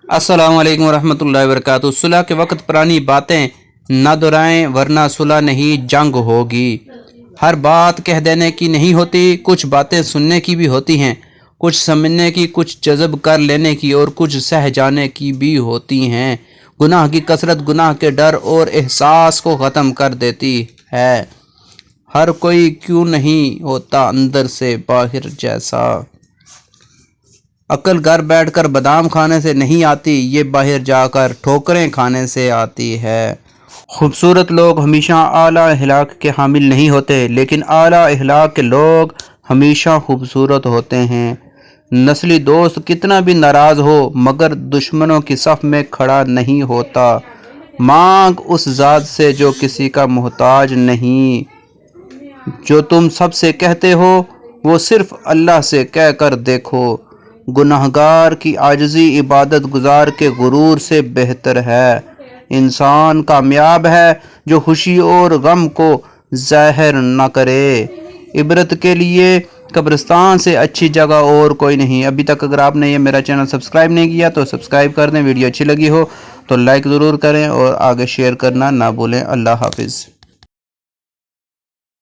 السلام علیکم ورحمۃ اللہ وبرکاتہ۔ صلح کے وقت پرانی باتیں نہ دہرائیں ورنہ صلح نہیں جنگ ہوگی۔ ہر بات کہہ دینے کی نہیں ہوتی، کچھ باتیں سننے کی بھی ہوتی ہیں، کچھ سمجھنے کی، کچھ جذب کر لینے کی اور کچھ سہ جانے کی بھی ہوتی ہیں۔ گناہ کی کثرت گناہ کے ڈر اور احساس کو ختم کر دیتی ہے۔ ہر کوئی کیوں نہیں ہوتا اندر سے باہر جیسا۔ عقل گھر بیٹھ کر بادام کھانے سے نہیں آتی، یہ باہر جا کر ٹھوکریں کھانے سے آتی ہے۔ خوبصورت لوگ ہمیشہ اعلیٰ اخلاق کے حامل نہیں ہوتے، لیکن اعلیٰ اخلاق کے لوگ ہمیشہ خوبصورت ہوتے ہیں۔ نسلی دوست کتنا بھی ناراض ہو مگر دشمنوں کی صف میں کھڑا نہیں ہوتا۔ مانگ اس ذات سے جو کسی کا محتاج نہیں۔ جو تم سب سے کہتے ہو وہ صرف اللہ سے کہہ کر دیکھو۔ گناہگار کی عاجزی عبادت گزار کے غرور سے بہتر ہے۔ انسان کامیاب ہے جو خوشی اور غم کو ظاہر نہ کرے۔ عبرت کے لیے قبرستان سے اچھی جگہ اور کوئی نہیں۔ ابھی تک اگر آپ نے یہ میرا چینل سبسکرائب نہیں کیا تو سبسکرائب کر دیں۔ ویڈیو اچھی لگی ہو تو لائک ضرور کریں اور آگے شیئر کرنا نہ بھولیں۔ اللہ حافظ۔